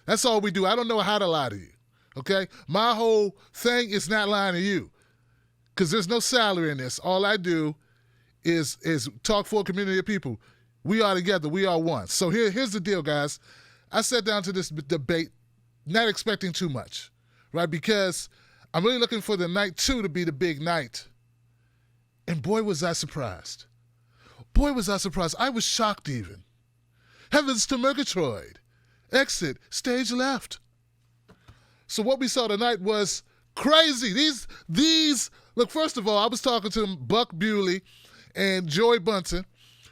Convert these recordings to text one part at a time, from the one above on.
That's all we do. I don't know how to lie to you, okay? My whole thing is not lying to you because there's no salary in this. All I do is talk for a community of people. We are together. We are one. So here's the deal, guys. I sat down to this debate not expecting too much, right? Because I'm really looking for the night 2 to be the big night. And boy, was I surprised. Boy, was I surprised. I was shocked even. Heavens to Murgatroyd. Exit, stage left. So what we saw tonight was crazy. These. Look, first of all, I was talking to Buck Bewley and Joy Bunton,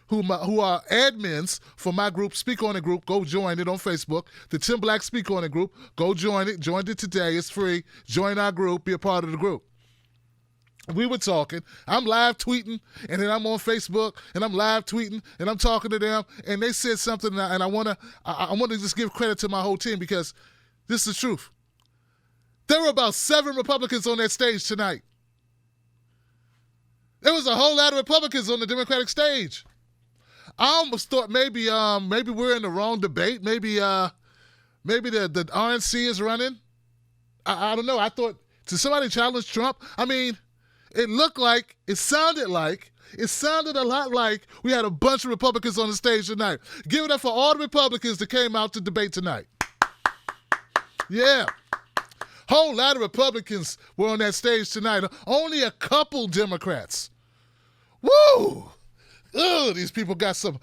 who are admins for my group, Speak On It group. Go join it on Facebook. The Tim Black Speak On It group. Go join it. Joined it today. It's free. Join our group. Be a part of the group. We were talking. I'm live tweeting, and then I'm on Facebook, and I'm live tweeting, and I'm talking to them, and they said something, and I want to just give credit to my whole team because this is the truth. There were about 7 Republicans on that stage tonight. There was a whole lot of Republicans on the Democratic stage. I almost thought maybe we're in the wrong debate. Maybe the RNC is running. I don't know. I thought, did somebody challenge Trump? I mean, it sounded a lot like we had a bunch of Republicans on the stage tonight. Give it up for all the Republicans that came out to debate tonight. Yeah. Whole lot of Republicans were on that stage tonight. Only a couple Democrats. Woo! Ugh, these people got some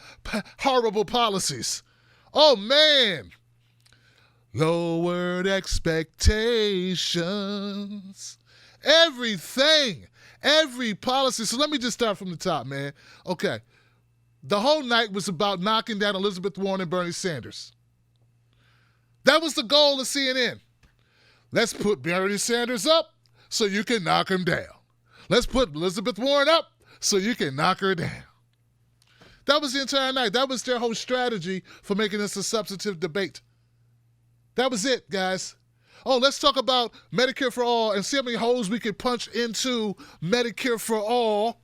horrible policies. Oh, man. Lowered expectations. Everything. Every policy. So let me just start from the top, man. Okay. The whole night was about knocking down Elizabeth Warren and Bernie Sanders. That was the goal of CNN. Let's put Bernie Sanders up so you can knock him down. Let's put Elizabeth Warren up so you can knock her down. That was the entire night. That was their whole strategy for making this a substantive debate. That was it, guys. Oh, let's talk about Medicare for All and see how many holes we could punch into Medicare for All.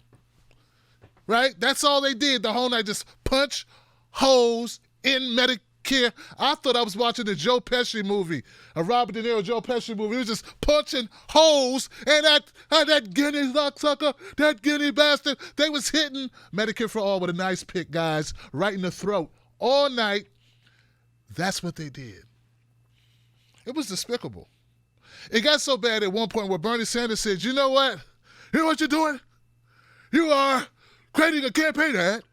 Right? That's all they did the whole night, just punch holes in Medicare. I thought I was watching a Joe Pesci movie, a Robert De Niro Joe Pesci movie. He was just punching holes, and that guinea sucker, that guinea bastard, they was hitting Medicare for All with a nice pick, guys, right in the throat all night. That's what they did. It was despicable. It got so bad at one point where Bernie Sanders said, you know what? You know what you're doing? You are creating a campaign ad.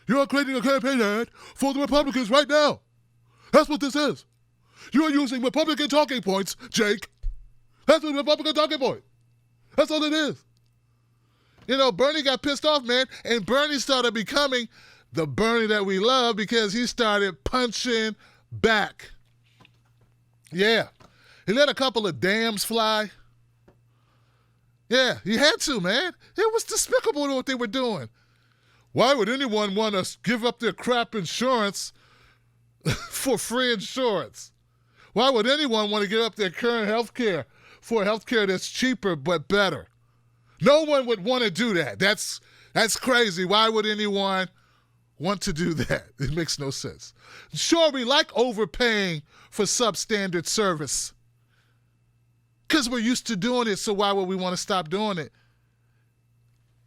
You are creating a campaign ad for the Republicans right now. That's what this is. You are using Republican talking points, Jake. That's a Republican talking point. That's all it is. You know, Bernie got pissed off, man, and Bernie started becoming the Bernie that we love because he started punching back. Yeah. He let a couple of dams fly. Yeah, he had to, man. It was despicable what they were doing. Why would anyone want to give up their crap insurance for free insurance? Why would anyone want to give up their current health care for health care that's cheaper but better? No one would want to do that. That's crazy. Why would anyone want to do that? It makes no sense. Sure, we like overpaying for substandard service because we're used to doing it, so why would we want to stop doing it?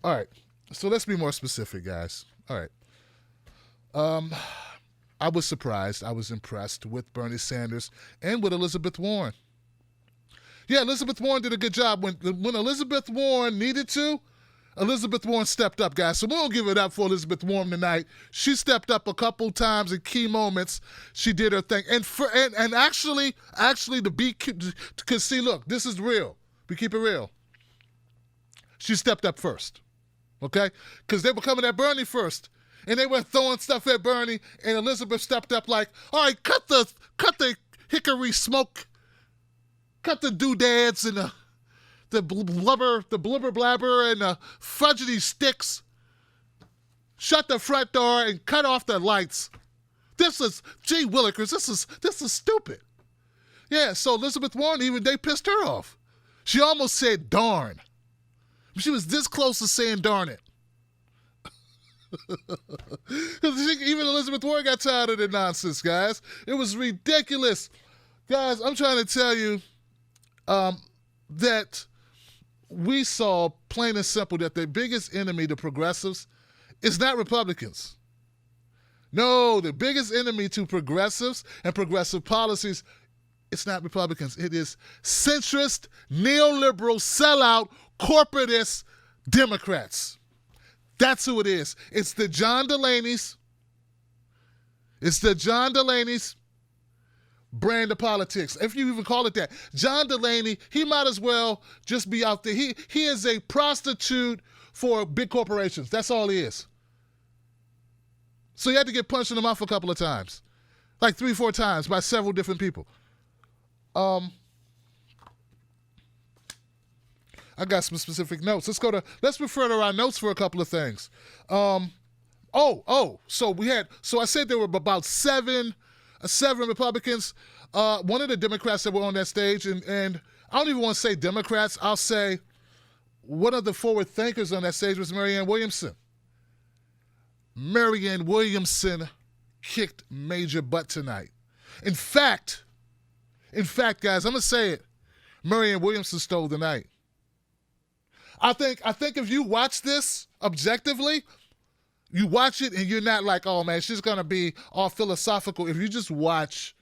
All right. So let's be more specific, guys. All right. I was surprised. I was impressed with Bernie Sanders and with Elizabeth Warren. Yeah, Elizabeth Warren did a good job. When Elizabeth Warren needed to, Elizabeth Warren stepped up, guys. So we don't give it up for Elizabeth Warren tonight. She stepped up a couple times in key moments. She did her thing. And actually, because see, look, this is real. We keep it real. She stepped up first. Okay? Because they were coming at Bernie first. And they were throwing stuff at Bernie, and Elizabeth stepped up like, all right, cut the hickory smoke, cut the doodads and the blubber blabber and the fudgety sticks, shut the front door and cut off the lights. This is, gee willikers, this is stupid. Yeah, so Elizabeth Warren, they pissed her off. She almost said darn. She was this close to saying darn it. Even Elizabeth Warren got tired of the nonsense, guys. It was ridiculous. Guys, I'm trying to tell you that we saw plain and simple that the biggest enemy to progressives is not Republicans. No, the biggest enemy to progressives and progressive policies, it's not Republicans. It is centrist, neoliberal, sellout, corporatist Democrats. That's who it is. It's the John Delaney's. It's the John Delaney's brand of politics, if you even call it that. John Delaney, he might as well just be out there. He is a prostitute for big corporations. That's all he is. So he had to get punched in the mouth a couple of times, like 3-4 times by several different people. I got some specific notes. Let's refer to our notes for a couple of things. So I said there were about seven Republicans. One of the Democrats that were on that stage, and I don't even want to say Democrats, I'll say one of the forward thinkers on that stage was Marianne Williamson. Marianne Williamson kicked major butt tonight. In fact, guys, I'm going to say it. Marianne Williamson stole the night. I think if you watch this objectively, you watch it and you're not like, oh man, she's going to be all philosophical. If you just watch,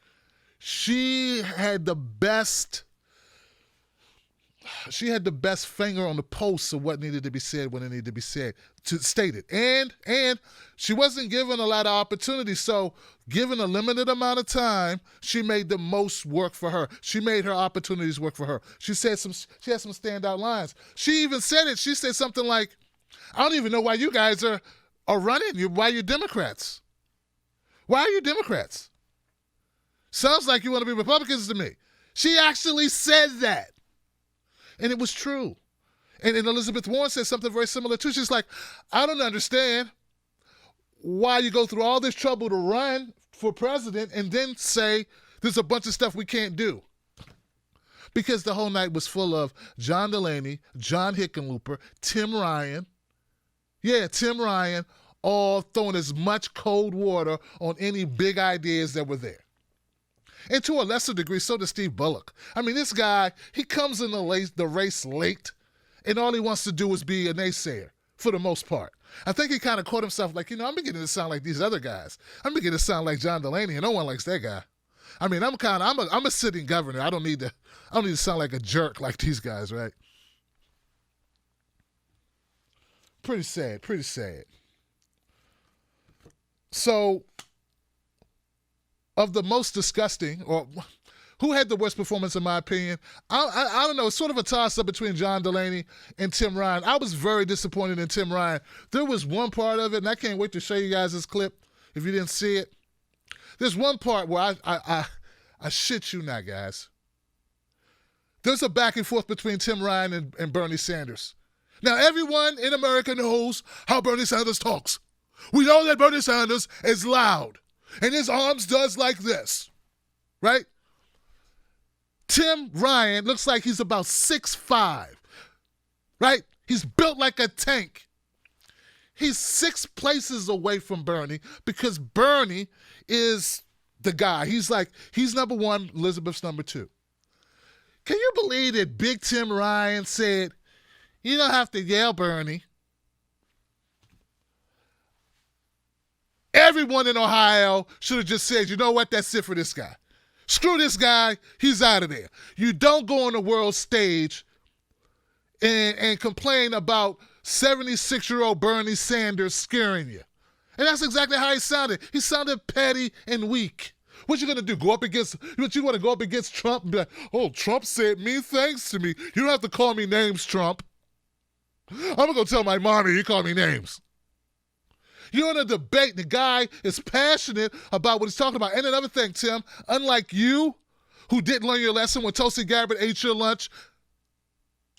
she had the best finger on the pulse of what needed to be said when it needed to be stated. And she wasn't given a lot of opportunities. So given a limited amount of time, she made the most work for her. She made her opportunities work for her. She had some standout lines. She even said it. She said something like, I don't even know why you guys are running. Why you're Democrats? Why are you Democrats? Sounds like you want to be Republicans to me. She actually said that. And it was true. And Elizabeth Warren said something very similar too. She's like, I don't understand why you go through all this trouble to run for president and then say there's a bunch of stuff we can't do. Because the whole night was full of John Delaney, John Hickenlooper, Tim Ryan. Yeah, Tim Ryan, all throwing as much cold water on any big ideas that were there. And to a lesser degree, so does Steve Bullock. I mean, this guy, he comes in the race late, and all he wants to do is be a naysayer, for the most part. I think he kind of caught himself like, I'm beginning to sound like these other guys. I'm beginning to sound like John Delaney, and no one likes that guy. I mean, I'm a sitting governor. I don't need to sound like a jerk like these guys, right? Pretty sad. So, of the most disgusting, or who had the worst performance in my opinion, I don't know. It's sort of a toss-up between John Delaney and Tim Ryan. I was very disappointed in Tim Ryan. There was one part of it, and I can't wait to show you guys this clip if you didn't see it. There's one part where I shit you not, guys. There's a back and forth between Tim Ryan and Bernie Sanders. Now, everyone in America knows how Bernie Sanders talks. We know that Bernie Sanders is loud, and his arms does like this, right? Tim Ryan looks like he's about 6'5", right? He's built like a tank. He's 6 places away from Bernie because Bernie is the guy. He's number one, Elizabeth's number 2. Can you believe that Big Tim Ryan said, you don't have to yell, Bernie? Everyone in Ohio should have just said, you know what, that's it for this guy. Screw this guy, he's out of there. You don't go on the world stage and complain about 76-year-old Bernie Sanders scaring you. And that's exactly how he sounded. He sounded petty and weak. What you gonna do? You want to go up against Trump and be like, oh, Trump said mean things to me. You don't have to call me names, Trump. I'm gonna go tell my mommy he called me names. You're in a debate. The guy is passionate about what he's talking about. And another thing, Tim, unlike you, who didn't learn your lesson when Tulsi Gabbard ate your lunch.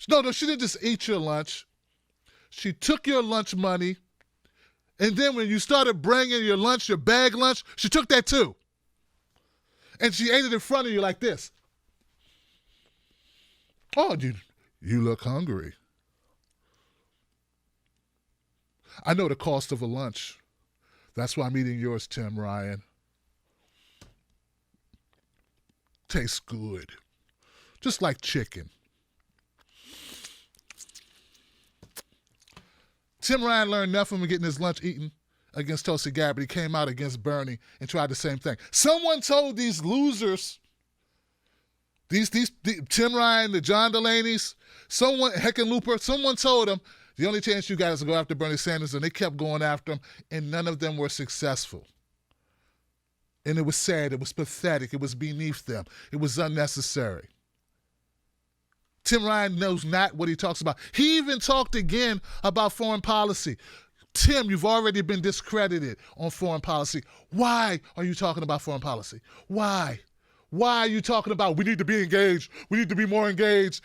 No, she didn't just eat your lunch. She took your lunch money, and then when you started bringing your lunch, your bag lunch, she took that too. And she ate it in front of you like this. Oh, you look hungry. I know the cost of a lunch. That's why I'm eating yours, Tim Ryan. Tastes good. Just like chicken. Tim Ryan learned nothing from getting his lunch eaten against Tulsi Gabbard. He came out against Bernie and tried the same thing. Someone told these losers, Tim Ryan, the John Delaney's, Hickenlooper, someone told them, the only chance you got is to go after Bernie Sanders, and they kept going after him, and none of them were successful. And it was sad. It was pathetic. It was beneath them. It was unnecessary. Tim Ryan knows not what he talks about. He even talked again about foreign policy. Tim, you've already been discredited on foreign policy. Why are you talking about foreign policy? Why? Why are you talking about we need to be engaged? We need to be more engaged.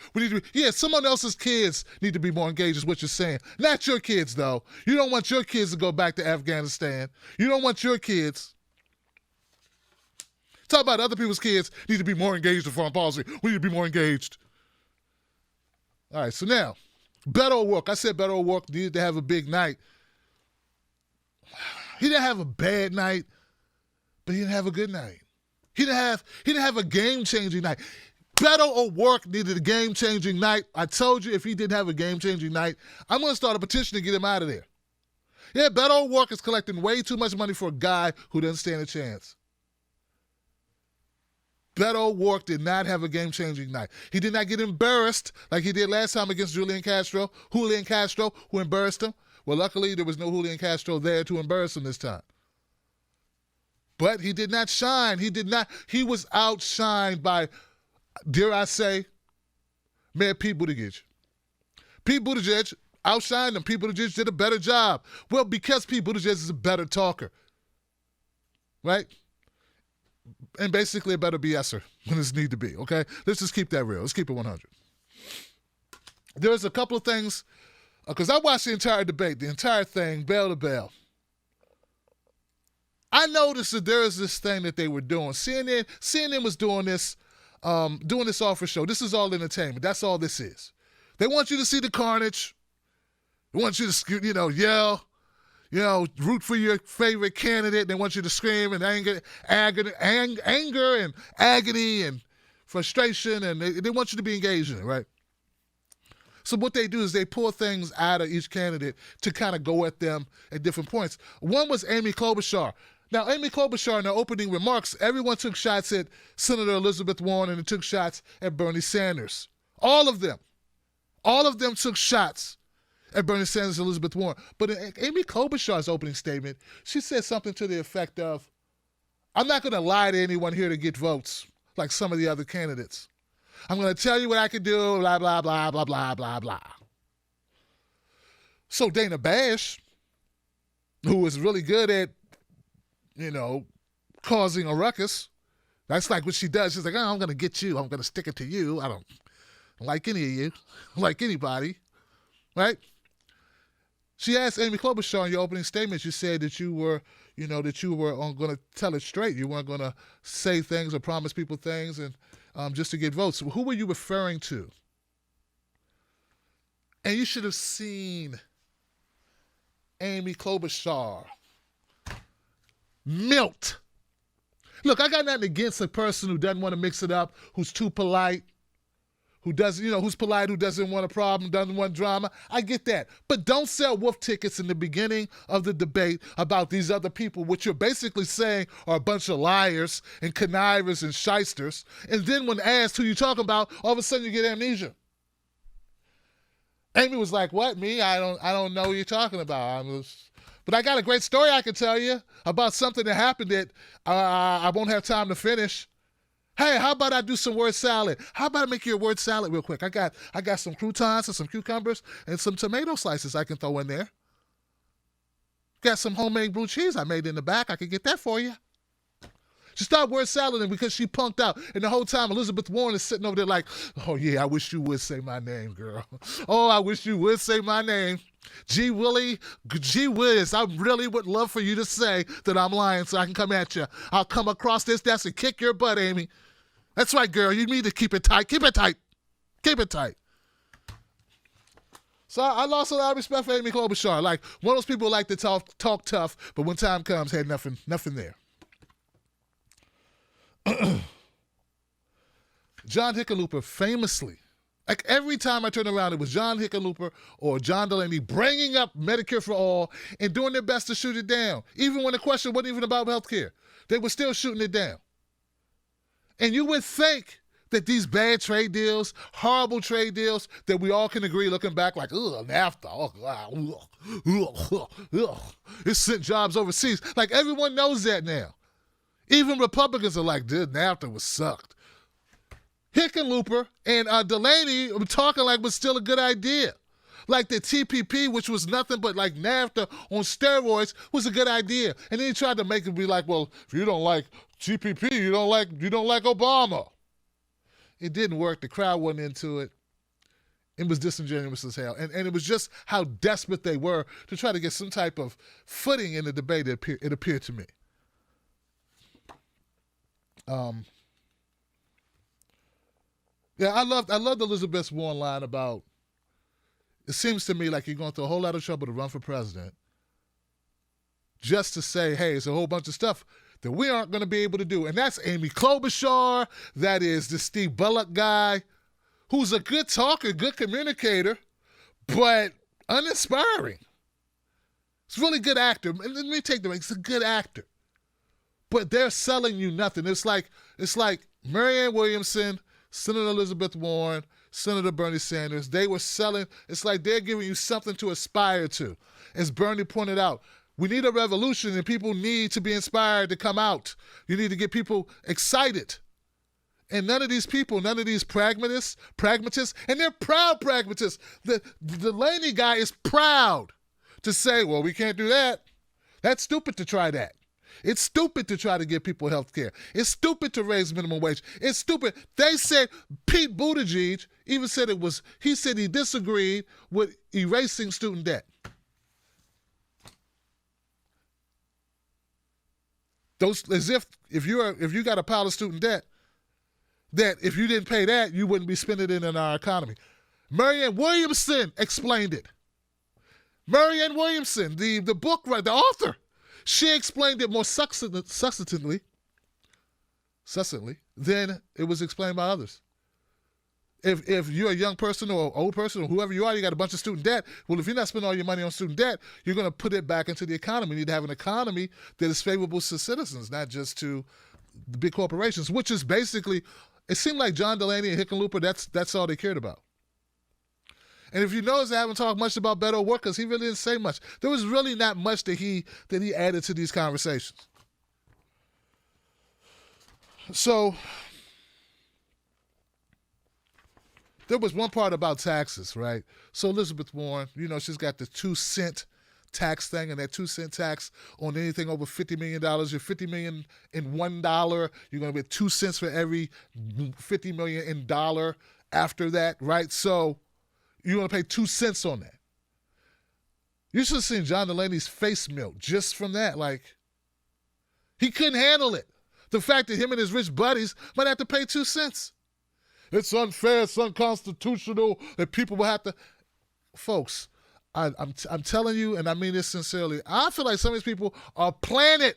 Someone else's kids need to be more engaged is what you're saying. Not your kids, though. You don't want your kids to go back to Afghanistan. You don't want your kids. Talk about other people's kids need to be more engaged in foreign policy. We need to be more engaged. All right, so now, Beto O'Rourke. I said Beto O'Rourke needed to have a big night. He didn't have a bad night, but he didn't have a good night. He didn't have a game-changing night. Beto O'Rourke needed a game-changing night. I told you if he didn't have a game-changing night, I'm going to start a petition to get him out of there. Yeah, Beto O'Rourke is collecting way too much money for a guy who doesn't stand a chance. Beto O'Rourke did not have a game-changing night. He did not get embarrassed like he did last time against Julian Castro, who embarrassed him. Well, luckily, there was no Julian Castro there to embarrass him this time. But he did not shine. He was outshined by, dare I say, Mayor Pete Buttigieg. Pete Buttigieg outshined him. Pete Buttigieg did a better job. Well, because Pete Buttigieg is a better talker. Right? And basically a better BSer when it's need to be, okay? Let's just keep that real. Let's keep it 100. There's a couple of things, because I watched the entire debate, the entire thing, bell to bell. I noticed that there is this thing that they were doing. CNN was doing this offer show. This is all entertainment. That's all this is. They want you to see the carnage. They want you to, yell. Root for your favorite candidate. They want you to scream and anger and agony and frustration, and they want you to be engaged in it, right? So what they do is they pull things out of each candidate to kind of go at them at different points. One was Amy Klobuchar. Now, Amy Klobuchar, in her opening remarks, everyone took shots at Senator Elizabeth Warren and took shots at Bernie Sanders. All of them took shots at Bernie Sanders and Elizabeth Warren. But in Amy Klobuchar's opening statement, she said something to the effect of, I'm not going to lie to anyone here to get votes like some of the other candidates. I'm going to tell you what I can do, blah, blah, blah, blah, blah, blah, blah. So Dana Bash, who was really good at, causing a ruckus, that's like what she does. She's like, I'm going to get you. I'm going to stick it to you. I don't like any of you, like anybody, right? She asked Amy Klobuchar in your opening statement, you said that you were going to tell it straight. You weren't going to say things or promise people things and just to get votes. Who were you referring to? And you should have seen Amy Klobuchar melt. Look, I got nothing against a person who doesn't want to mix it up, who's too polite, who's polite, who doesn't want a problem, doesn't want drama. I get that. But don't sell wolf tickets in the beginning of the debate about these other people, which you're basically saying are a bunch of liars and connivers and shysters. And then when asked who you talking about, all of a sudden you get amnesia. Amy was like, what, me? I don't know what you're talking about. But I got a great story I can tell you about something that happened that I won't have time to finish. Hey, how about I do some word salad? How about I make you a word salad real quick? I got some croutons and some cucumbers and some tomato slices I can throw in there. Got some homemade blue cheese I made in the back. I can get that for you. She started word salading because she punked out. And the whole time, Elizabeth Warren is sitting over there like, oh, yeah, I wish you would say my name, girl. Oh, I wish you would say my name. Gee whiz, I really would love for you to say that I'm lying so I can come at you. I'll come across this desk and kick your butt, Amy. That's right, girl. You need to keep it tight. Keep it tight. Keep it tight. So I lost a lot of respect for Amy Klobuchar. Like, one of those people who like to talk tough, but when time comes, had nothing there. John Hickenlooper famously, like every time I turn around, it was John Hickenlooper or John Delaney bringing up Medicare for all and doing their best to shoot it down. Even when the question wasn't even about health care, they were still shooting it down. And you would think that these bad trade deals, horrible trade deals, that we all can agree looking back like, ugh, NAFTA, it sent jobs overseas. Like, everyone knows that now. Even Republicans are like, dude, NAFTA was sucked. Hickenlooper and Delaney were talking like it was still a good idea. Like the TPP, which was nothing but like NAFTA on steroids, was a good idea. And then he tried to make it be like, well, if you don't like TPP, you don't like Obama. It didn't work. The crowd wasn't into it. It was disingenuous as hell. And it was just how desperate they were to try to get some type of footing in the debate, it appeared to me. Yeah, I loved Elizabeth's Warren line about, it seems to me like you're going through a whole lot of trouble to run for president just to say, hey, it's a whole bunch of stuff that we aren't going to be able to do. And that's Amy Klobuchar. That is the Steve Bullock guy, who's a good talker, good communicator, but uninspiring. He's a really good actor. And let me take the he's a good actor. But they're selling you nothing. It's like Marianne Williamson, Senator Elizabeth Warren, Senator Bernie Sanders. They were selling. It's like they're giving you something to aspire to. As Bernie pointed out, we need a revolution and people need to be inspired to come out. You need to get people excited. And none of these people, none of these pragmatists, and they're proud pragmatists. The Delaney guy is proud to say, well, we can't do that. That's stupid to try that. It's stupid to try to give people health care. It's stupid to raise minimum wage. It's stupid. They said, Pete Buttigieg even said he said he disagreed with erasing student debt. As if you got a pile of student debt, that if you didn't pay that, you wouldn't be spending it in our economy. Marianne Williamson explained it. Marianne Williamson, the book writer, the author, she explained it more succinctly than it was explained by others. If you're a young person or an old person or whoever you are, you got a bunch of student debt. Well, if you're not spending all your money on student debt, you're going to put it back into the economy. You need to have an economy that is favorable to citizens, not just to the big corporations, which is basically, it seemed like John Delaney and Hickenlooper, that's all they cared about. And if you notice, I haven't talked much about Beto work because he really didn't say much. There was really not much that he added to these conversations. So there was one part about taxes, right? So Elizabeth Warren, she's got the 2-cent tax thing, and that 2-cent tax on anything over $50 million. You're $50 million in $1. You're going to get 2 cents for every $50 million in dollar after that, right? So you're going to pay 2 cents on that. You should have seen John Delaney's face melt just from that. Like, he couldn't handle it. The fact that him and his rich buddies might have to pay 2 cents. It's unfair, it's unconstitutional, that people will have to. Folks, I'm telling you, and I mean this sincerely, I feel like some of these people are planted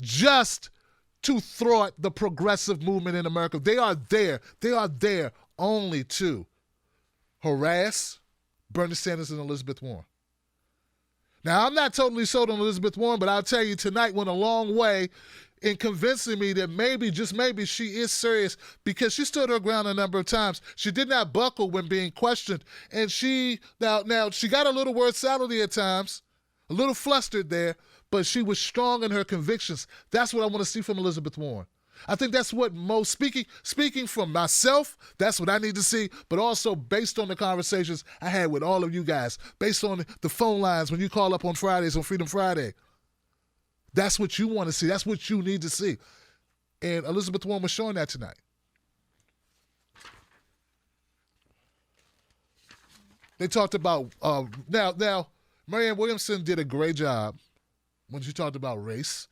just to thwart the progressive movement in America. They are there only to harass Bernie Sanders and Elizabeth Warren. Now, I'm not totally sold on Elizabeth Warren, but I'll tell you, tonight went a long way in convincing me that maybe, just maybe, she is serious, because she stood her ground a number of times. She did not buckle when being questioned. And she got a little word salady at times, a little flustered there, but she was strong in her convictions. That's what I want to see from Elizabeth Warren. I think that's what most, speaking from myself, that's what I need to see, but also based on the conversations I had with all of you guys, based on the phone lines when you call up on Fridays on Freedom Friday. That's what you want to see. That's what you need to see. And Elizabeth Warren was showing that tonight. They talked about, now, Marianne Williamson did a great job when she talked about race.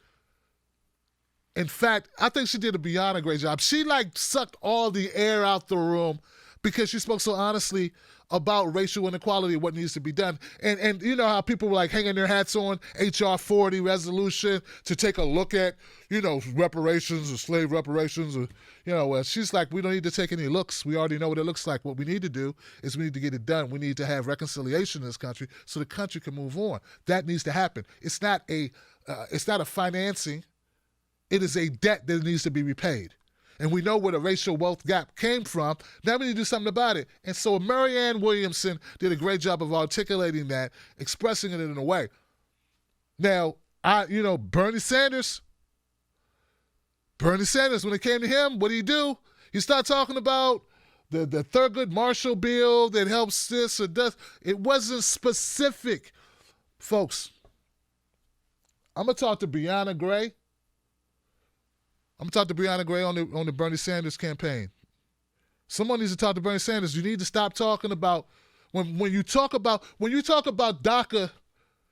In fact, I think she did a beyond a great job. She sucked all the air out the room because she spoke so honestly about racial inequality and what needs to be done. And you know how people were like hanging their hats on H.R. 40 resolution to take a look at, reparations or slave reparations or, she's like, we don't need to take any looks. We already know what it looks like. What we need to do is we need to get it done. We need to have reconciliation in this country so the country can move on. That needs to happen. It's not a financing. It is a debt that needs to be repaid. And we know where the racial wealth gap came from. Now we need to do something about it. And so Marianne Williamson did a great job of articulating that, expressing it in a way. Now, Bernie Sanders, when it came to him, what did he do? He started talking about the Thurgood Marshall bill that helps this or does. It wasn't specific. Folks, I'm going to talk to Brianna Gray. I'm going to talk to Brianna Gray on the Bernie Sanders campaign. Someone needs to talk to Bernie Sanders. You need to stop talking about when you talk about DACA,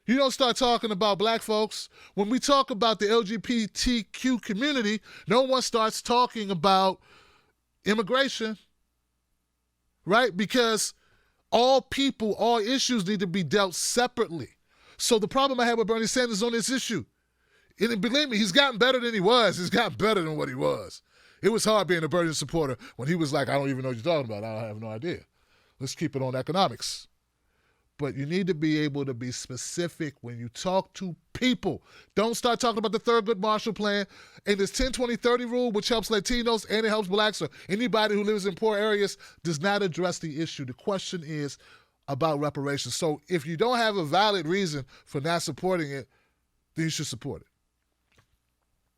you don't start talking about black folks. When we talk about the LGBTQ community, no one starts talking about immigration, right? Because all people, all issues need to be dealt separately. So the problem I have with Bernie Sanders on this issue, and believe me, he's gotten better than he was. He's gotten better than what he was. It was hard being a Bernie supporter when he was like, I don't even know what you're talking about. I have no idea. Let's keep it on economics. But you need to be able to be specific when you talk to people. Don't start talking about the Thurgood Marshall Plan and this 10-20-30 rule, which helps Latinos and it helps blacks or anybody who lives in poor areas, does not address the issue. The question is about reparations. So if you don't have a valid reason for not supporting it, then you should support it.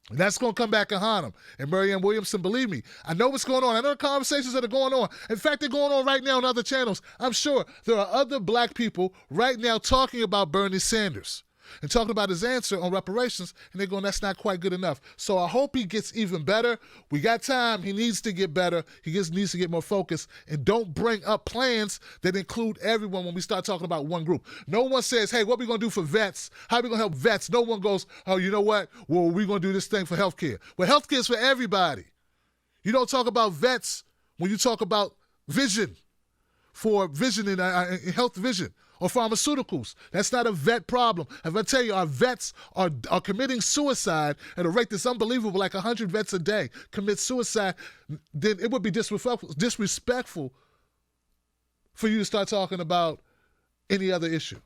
And that's going to come back and haunt him. And Marianne Williamson, believe me, I know what's going on. I know the conversations that are going on. In fact, they're going on right now on other channels. I'm sure there are other black people right now talking about Bernie Sanders and talking about his answer on reparations, and they're going, that's not quite good enough. So I hope he gets even better. We got time. He needs to get better. He needs to get more focused, and don't bring up plans that include everyone when we start talking about one group. No one says, hey, what are we going to do for vets? How are we going to help vets? No one goes, oh, you know what? Well, we're going to do this thing for healthcare. Well, healthcare is for everybody. You don't talk about vets when you talk about vision, for vision and health vision. Or pharmaceuticals. That's not a vet problem. If I tell you our vets are committing suicide at a rate that's unbelievable, like 100 vets a day commit suicide, then it would be disrespectful for you to start talking about any other issue.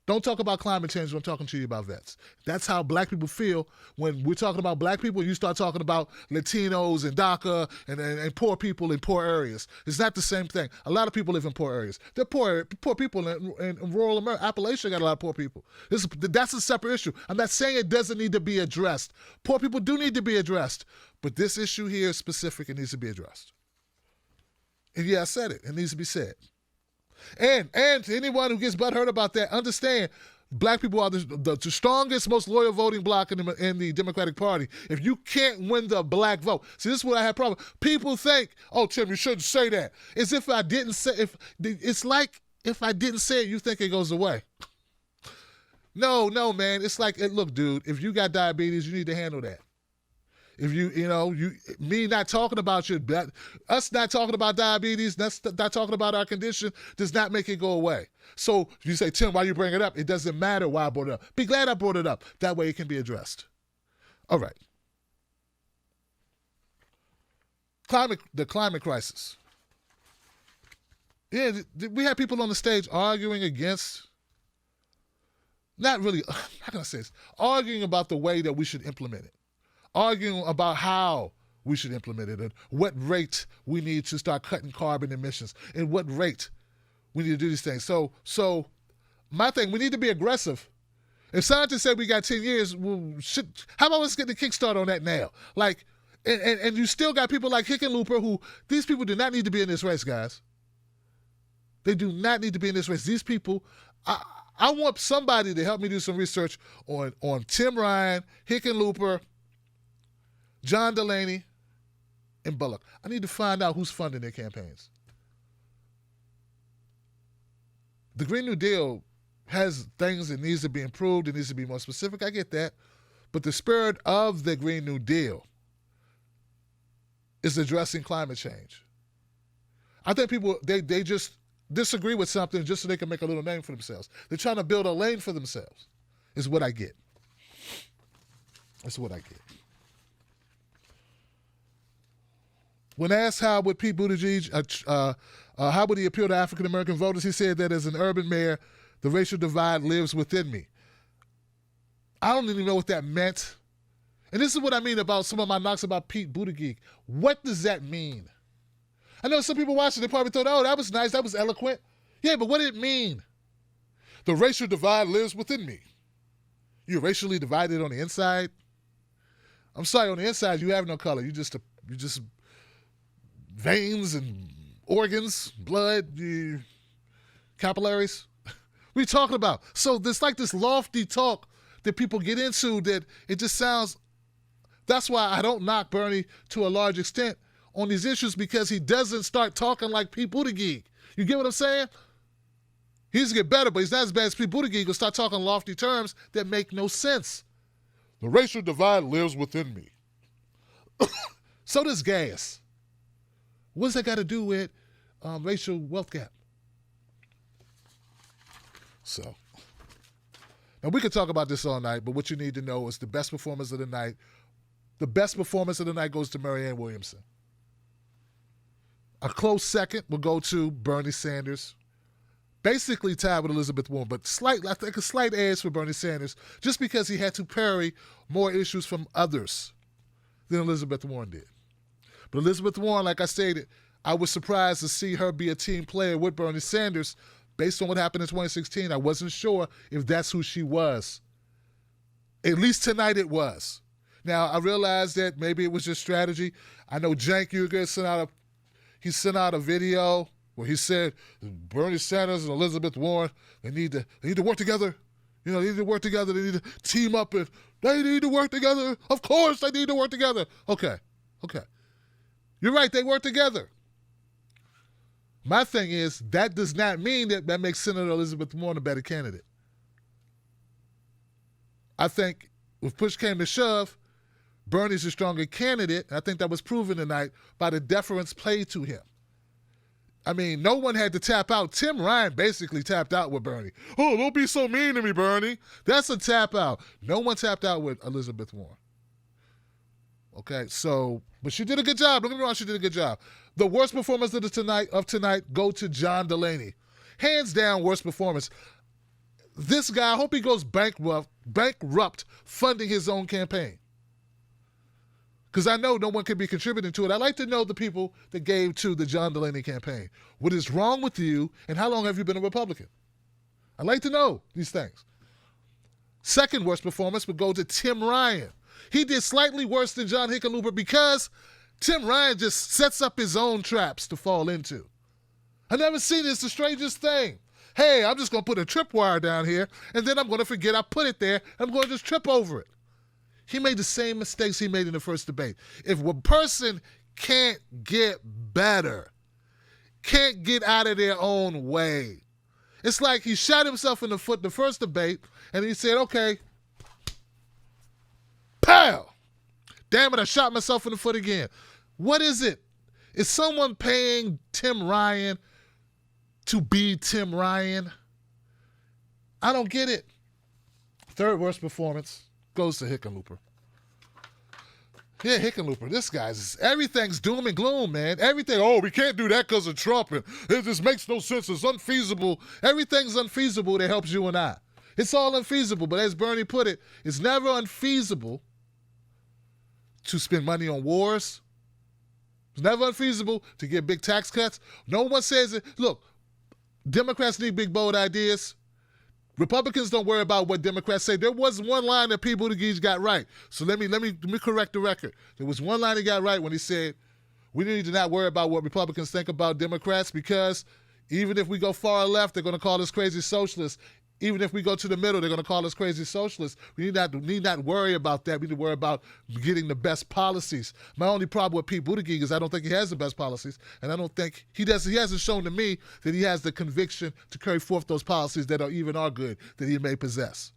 Don't talk about climate change when I'm talking to you about vets. That's how black people feel when we're talking about black people. You start talking about Latinos and DACA and poor people in poor areas. It's not the same thing. A lot of people live in poor areas. They're poor people in rural America. Appalachia got a lot of poor people. That's a separate issue. I'm not saying it doesn't need to be addressed. Poor people do need to be addressed. But this issue here is specific. It needs to be addressed. And yeah, I said it. It needs to be said. And to anyone who gets butthurt about that, understand black people are the strongest, most loyal voting bloc in the Democratic Party. If you can't win the black vote, see, this is what I have problem. People think, oh, Tim, you shouldn't say that. As if I didn't say, it's like if I didn't say it, you think it goes away. No, man. It's like, look, dude, if you got diabetes, you need to handle that. If me not talking about us not talking about diabetes, not talking about our condition, does not make it go away. So if you say, Tim, why you bring it up? It doesn't matter why I brought it up. Be glad I brought it up. That way it can be addressed. All right. The climate crisis. Yeah, we had people on the stage arguing against, not really, how can I say this? Arguing about the way that we should implement it. Arguing about how we should implement it and what rate we need to start cutting carbon emissions and what rate we need to do these things. So my thing, we need to be aggressive. If scientists say we got 10 years, how about let's get the kickstart on that now? Like, and you still got people like Hickenlooper who, these people do not need to be in this race, guys. They do not need to be in this race. These people, I want somebody to help me do some research on Tim Ryan, Hickenlooper, John Delaney, and Bullock. I need to find out who's funding their campaigns. The Green New Deal has things that needs to be improved. It needs to be more specific. I get that. But the spirit of the Green New Deal is addressing climate change. I think people, they just disagree with something just so they can make a little name for themselves. They're trying to build a lane for themselves, is what I get. That's what I get. When asked how would Pete Buttigieg, how would he appeal to African-American voters, he said that as an urban mayor, the racial divide lives within me. I don't even know what that meant. And this is what I mean about some of my knocks about Pete Buttigieg. What does that mean? I know some people watching, they probably thought, oh, that was nice, that was eloquent. Yeah, but what did it mean? The racial divide lives within me. You're racially divided on the inside? I'm sorry, on the inside, you have no color. You just veins and organs, blood, capillaries. What are you talking about? So there's like this lofty talk that people get into that it just sounds, that's why I don't knock Bernie to a large extent on these issues, because he doesn't start talking like Pete Buttigieg. You get what I'm saying? He's gonna get better, but he's not as bad as Pete Buttigieg. He'll start talking lofty terms that make no sense. The racial divide lives within me. So does gas. What's that got to do with racial wealth gap? So, now we could talk about this all night, but what you need to know is the best performance of the night. The best performance of the night goes to Marianne Williamson. A close second will go to Bernie Sanders. Basically tied with Elizabeth Warren, but I think a slight edge for Bernie Sanders, just because he had to parry more issues from others than Elizabeth Warren did. But Elizabeth Warren, like I stated, I was surprised to see her be a team player with Bernie Sanders. Based on what happened in 2016, I wasn't sure if that's who she was. At least tonight it was. Now, I realized that maybe it was just strategy. I know Cenk Uygur sent out a video where he said Bernie Sanders and Elizabeth Warren, they need to work together. You know, they need to work together. They need to team up, and they need to work together. Of course they need to work together. Okay. You're right, they work together. My thing is, that does not mean that makes Senator Elizabeth Warren a better candidate. I think if push came to shove, Bernie's a stronger candidate. I think that was proven tonight by the deference paid to him. I mean, no one had to tap out. Tim Ryan basically tapped out with Bernie. Oh, don't be so mean to me, Bernie. That's a tap out. No one tapped out with Elizabeth Warren. Okay, so, but she did a good job. Don't get me wrong, she did a good job. The worst performance of tonight go to John Delaney. Hands down, worst performance. This guy, I hope he goes bankrupt funding his own campaign. Because I know no one could be contributing to it. I'd like to know the people that gave to the John Delaney campaign. What is wrong with you, and how long have you been a Republican? I'd like to know these things. Second worst performance would go to Tim Ryan. He did slightly worse than John Hickenlooper because Tim Ryan just sets up his own traps to fall into. I've never seen this, the strangest thing. Hey, I'm just going to put a tripwire down here, and then I'm going to forget I put it there. I'm going to just trip over it. He made the same mistakes he made in the first debate. If a person can't get better, can't get out of their own way, it's like he shot himself in the foot the first debate, and he said, okay, pow! Damn it, I shot myself in the foot again. What is it? Is someone paying Tim Ryan to be Tim Ryan? I don't get it. Third worst performance goes to Hickenlooper. Yeah, Hickenlooper, this guy's, everything's doom and gloom, man. Everything, oh, we can't do that because of Trump, and it just makes no sense. It's unfeasible. Everything's unfeasible that helps you and I. It's all unfeasible, but as Bernie put it, it's never unfeasible to spend money on wars. It's never unfeasible to get big tax cuts. No one says it. Look, Democrats need big, bold ideas. Republicans don't worry about what Democrats say. There was one line that Pete Buttigieg got right. So let me correct the record. There was one line he got right when he said, we need to not worry about what Republicans think about Democrats, because even if we go far left, they're going to call us crazy socialists. Even if we go to the middle, they're going to call us crazy socialists. We need not worry about that. We need to worry about getting the best policies. My only problem with Pete Buttigieg is I don't think he has the best policies, and I don't think he does. He hasn't shown to me that he has the conviction to carry forth those policies that are good, that he may possess.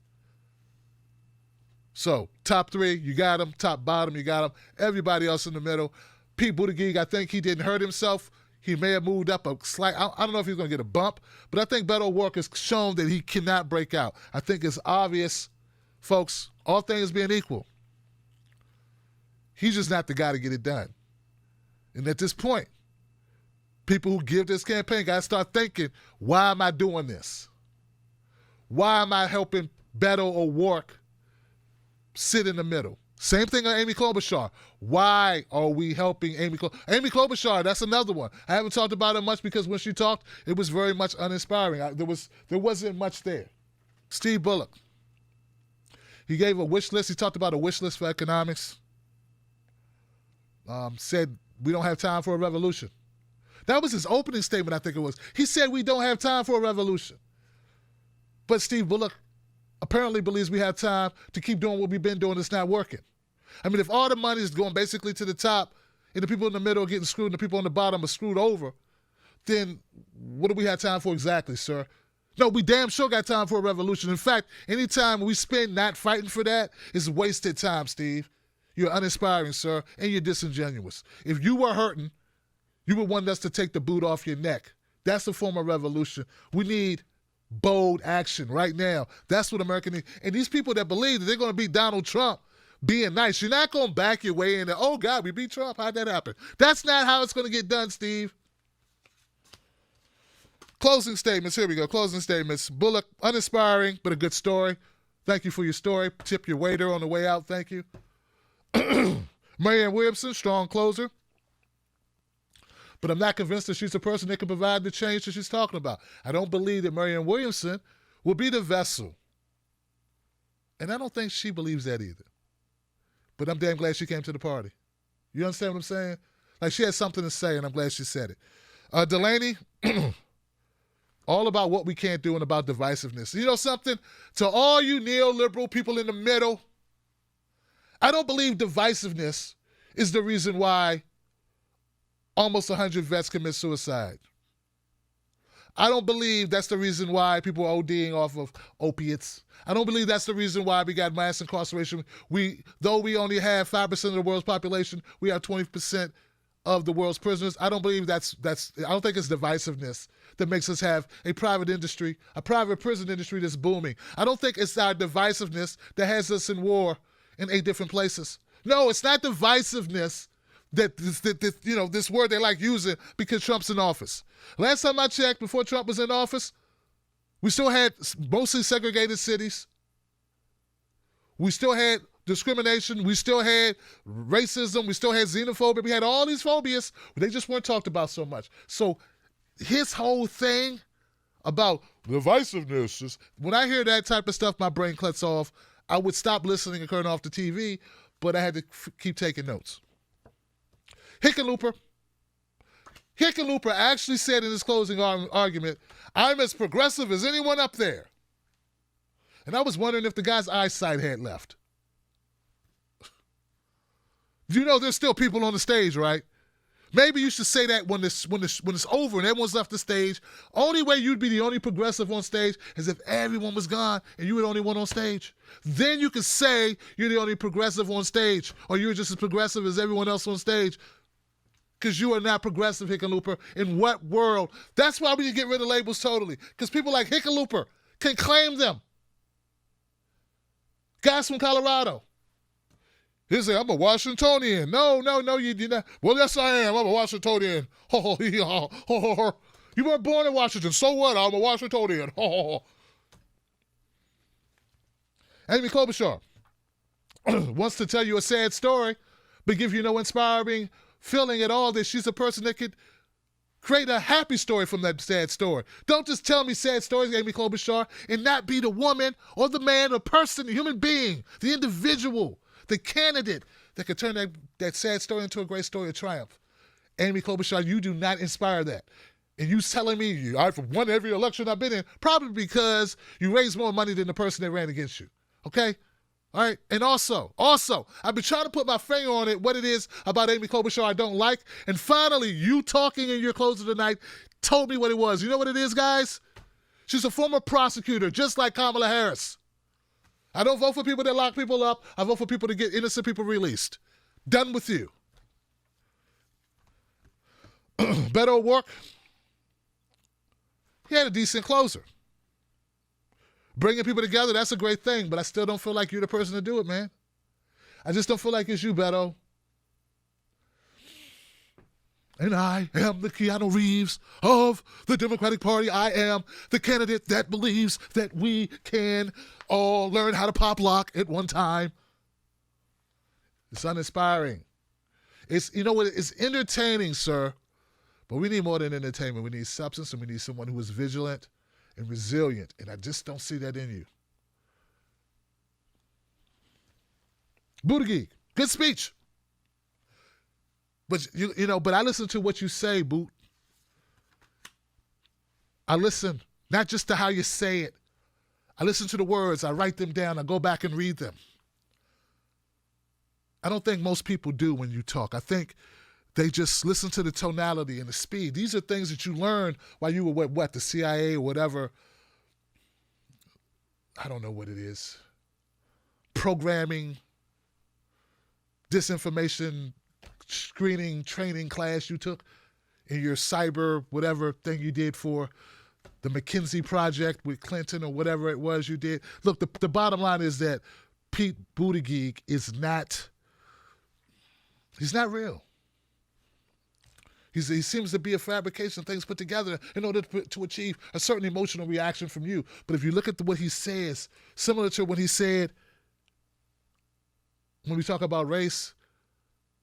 So, top three, you got him. Top, bottom, you got him. Everybody else in the middle. Pete Buttigieg, I think he didn't hurt himself. he may have moved up a slight. I don't know if he's going to get a bump, but I think Beto O'Rourke has shown that he cannot break out. I think it's obvious, folks, all things being equal, he's just not the guy to get it done. And at this point, people who give this campaign got to start thinking, why am I doing this? Why am I helping Beto O'Rourke sit in the middle? Same thing on Amy Klobuchar. Why are we helping Amy Klobuchar? Amy Klobuchar, that's another one. I haven't talked about her much because when she talked, it was very much uninspiring. There wasn't much there. Steve Bullock. He gave a wish list. He talked about a wish list for economics. Said, we don't have time for a revolution. That was his opening statement, I think it was. He said we don't have time for a revolution. But Steve Bullock apparently believes we have time to keep doing what we've been doing that's not working. I mean, if all the money is going basically to the top and the people in the middle are getting screwed and the people on the bottom are screwed over, then what do we have time for exactly, sir? No, we damn sure got time for a revolution. In fact, any time we spend not fighting for that is wasted time, Steve. You're uninspiring, sir, and you're disingenuous. If you were hurting, you would want us to take the boot off your neck. That's the form of revolution. We need bold action right now. That's what America needs. And these people that believe that they're going to beat Donald Trump being nice, you're not going to back your way in and, oh, God, we beat Trump. How'd that happen? That's not how it's going to get done, Steve. Closing statements. Here we go. Closing statements. Bullock, uninspiring, but a good story. Thank you for your story. Tip your waiter on the way out. Thank you. Marianne Williamson, strong closer. But I'm not convinced that she's a person that can provide the change that she's talking about. I don't believe that Marianne Williamson will be the vessel. And I don't think she believes that either. But I'm damn glad she came to the party. You understand what I'm saying? Like, she had something to say, and I'm glad she said it. Delaney, all about what we can't do and about divisiveness. You know something? To all you neoliberal people in the middle, I don't believe divisiveness is the reason why almost 100 vets commit suicide. I don't believe that's the reason why people are ODing off of opiates. I don't believe that's the reason why we got mass incarceration. Though we only have 5% of the world's population, we have 20% of the world's prisoners. I don't believe I don't think it's divisiveness that makes us have a private industry, a private prison industry that's booming. I don't think it's our divisiveness that has us in war in 8 different places. No, it's not divisiveness that this word they like using because Trump's in office. Last time I checked, before Trump was in office, we still had mostly segregated cities. We still had discrimination. We still had racism. We still had xenophobia. We had all these phobias, but they just weren't talked about so much. So his whole thing about divisiveness is, when I hear that type of stuff, my brain cuts off. I would stop listening and turn off the TV, but I had to keep taking notes. Hickenlooper actually said in his closing argument, I'm as progressive as anyone up there. And I was wondering if the guy's eyesight had left. You know there's still people on the stage, right? Maybe you should say that when it's over and everyone's left the stage. Only way you'd be the only progressive on stage is if everyone was gone and you were the only one on stage. Then you could say you're the only progressive on stage, or you're just as progressive as everyone else on stage, because you are not progressive, Hickenlooper. In what world? That's why we need to get rid of labels totally, because people like Hickenlooper can claim them. Guys from Colorado. He say, I'm a Washingtonian. No, you're not. Well, yes, I am. I'm a Washingtonian. You weren't born in Washington. So what? I'm a Washingtonian. Amy Klobuchar wants to tell you a sad story, but give you no inspiring feeling at all that she's a person that could create a happy story from that sad story. Don't just tell me sad stories, Amy Klobuchar, and not be the woman or the man or person, the human being, the individual, the candidate that could turn that sad story into a great story of triumph. Amy Klobuchar, you do not inspire that. And you telling me I've won every election I've been in, probably because you raised more money than the person that ran against you. Okay? All right? And also, I've been trying to put my finger on it, what it is about Amy Klobuchar I don't like. And finally, you talking in your closing tonight told me what it was. You know what it is, guys? She's a former prosecutor, just like Kamala Harris. I don't vote for people that lock people up. I vote for people to get innocent people released. Done with you. Beto work. He had a decent closer. Bringing people together, that's a great thing, but I still don't feel like you're the person to do it, man. I just don't feel like it's you, Beto. And I am the Keanu Reeves of the Democratic Party. I am the candidate that believes that we can all learn how to pop lock at one time. It's uninspiring. It's, you know what, it's entertaining, sir, but we need more than entertainment. We need substance, and we need someone who is vigilant and resilient, and I just don't see that in you. Buttigieg, good speech. But but I listen to what you say, Boot. I listen not just to how you say it. I listen to the words. I write them down. I go back and read them. I don't think most people do when you talk. I think they just listen to the tonality and the speed. These are things that you learned while you were what the CIA or whatever. I don't know what it is. Programming, disinformation, screening, training class you took in your cyber whatever thing you did for the McKinsey project with Clinton or whatever it was you did. Look, the bottom line is that Pete Buttigieg is not, he's not real. He seems to be a fabrication of things put together in order to achieve a certain emotional reaction from you. But if you look at what he says, similar to what he said when we talk about race,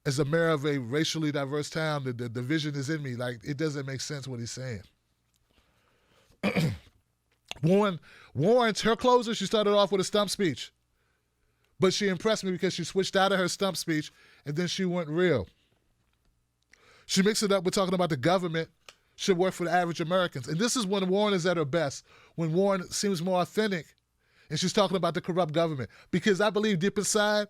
as a mayor of a racially diverse town, the division is in me. Like, it doesn't make sense what he's saying. Warren's her closer, she started off with a stump speech. But she impressed me because she switched out of her stump speech and then she went real. She mixed it up with talking about the government should work for the average Americans. And this is when Warren is at her best, when Warren seems more authentic and she's talking about the corrupt government. Because I believe deep inside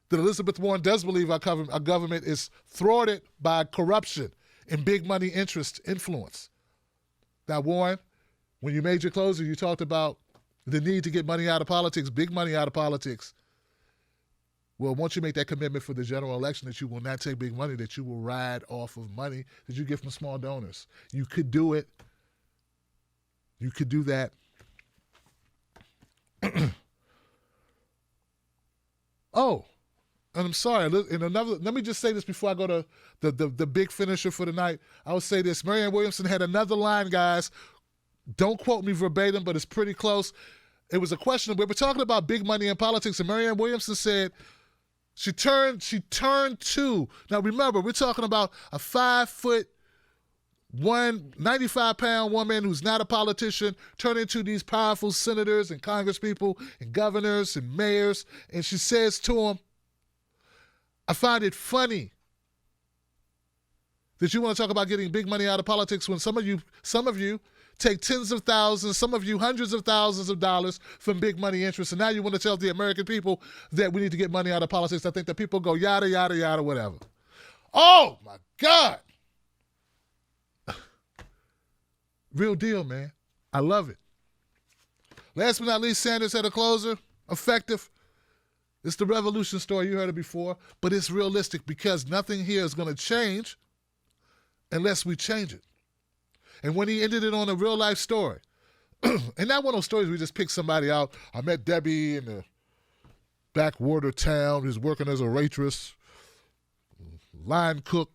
that Elizabeth Warren does believe our government is thwarted by corruption and big money interest influence. Now, Warren, when you made your closer, you talked about the need to get money out of politics, big money out of politics. Well, once you make that commitment for the general election that you will not take big money, that you will ride off of money that you get from small donors. You could do it. You could do that. Oh, and I'm sorry. Let me just say this before I go to the big finisher for the night. I will say this. Marianne Williamson had another line, guys. Don't quote me verbatim, but it's pretty close. It was a question. We were talking about big money in politics, and Marianne Williamson said she turned to. Now remember, we're talking about a 5'1", 95-pound woman who's not a politician turning into these powerful senators and congresspeople and governors and mayors, and she says to them, I find it funny that you want to talk about getting big money out of politics when some of you take tens of thousands, some of you hundreds of thousands of dollars from big money interests, and now you want to tell the American people that we need to get money out of politics. I think that people go yada, yada, yada, whatever. Oh, my God. Real deal, man. I love it. Last but not least, Sanders had a closer, effective. It's the revolution story. You heard it before, but it's realistic because nothing here is going to change unless we change it. And when he ended it on a real life story, and not one of those stories we just pick somebody out. I met Debbie in the backwater town who's working as a waitress, line cook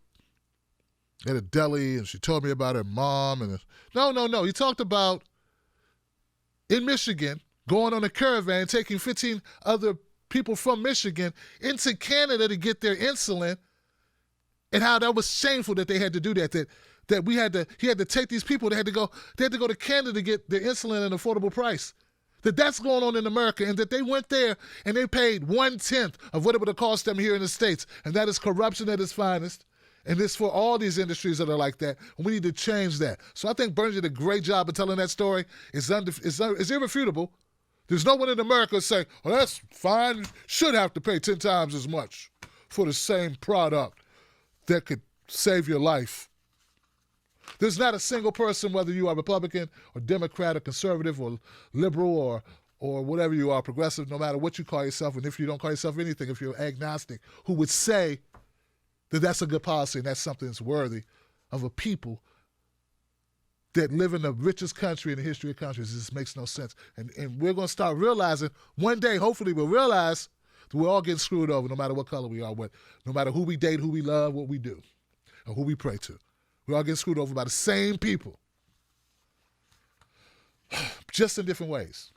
at a deli, and she told me about her mom. And no. He talked about in Michigan going on a caravan, taking 15 other people from Michigan into Canada to get their insulin, and how that was shameful that they had to do that. That he had to take these people. They had to go to Canada to get their insulin at an affordable price. That's going on in America, and that they went there and they paid 1/10 of what it would have cost them here in the States, and that is corruption at its finest. And it's for all these industries that are like that. And we need to change that. So I think Bernie did a great job of telling that story. It's irrefutable. There's no one in America saying, "Oh, that's fine. Should have to pay 10 times as much for the same product that could save your life." There's not a single person, whether you are Republican or Democrat or conservative or liberal or whatever you are, progressive, no matter what you call yourself, and if you don't call yourself anything, if you're agnostic, who would say that that's a good policy and that's something that's worthy of a people that live in the richest country in the history of countries. This makes no sense. And we're going to start realizing, one day, hopefully we'll realize that we're all getting screwed over no matter what color we are, no matter who we date, who we love, what we do, or who we pray to. We're all getting screwed over by the same people, just in different ways.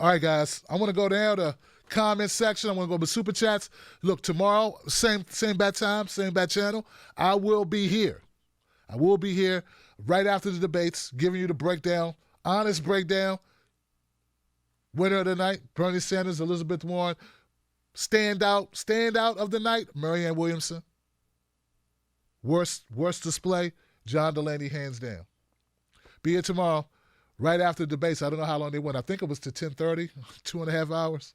All right, guys, I want to go down to comment section. I want to go to super chats. Look, tomorrow, same bad time, same bad channel. I will be here. I will be here right after the debates, giving you the breakdown, honest breakdown. Winner of the night, Bernie Sanders, Elizabeth Warren. Standout of the night, Marianne Williamson. Worst display, John Delaney, hands down. Be here tomorrow, right after the debates. I don't know how long they went. I think it was to 10:30, 2.5 hours.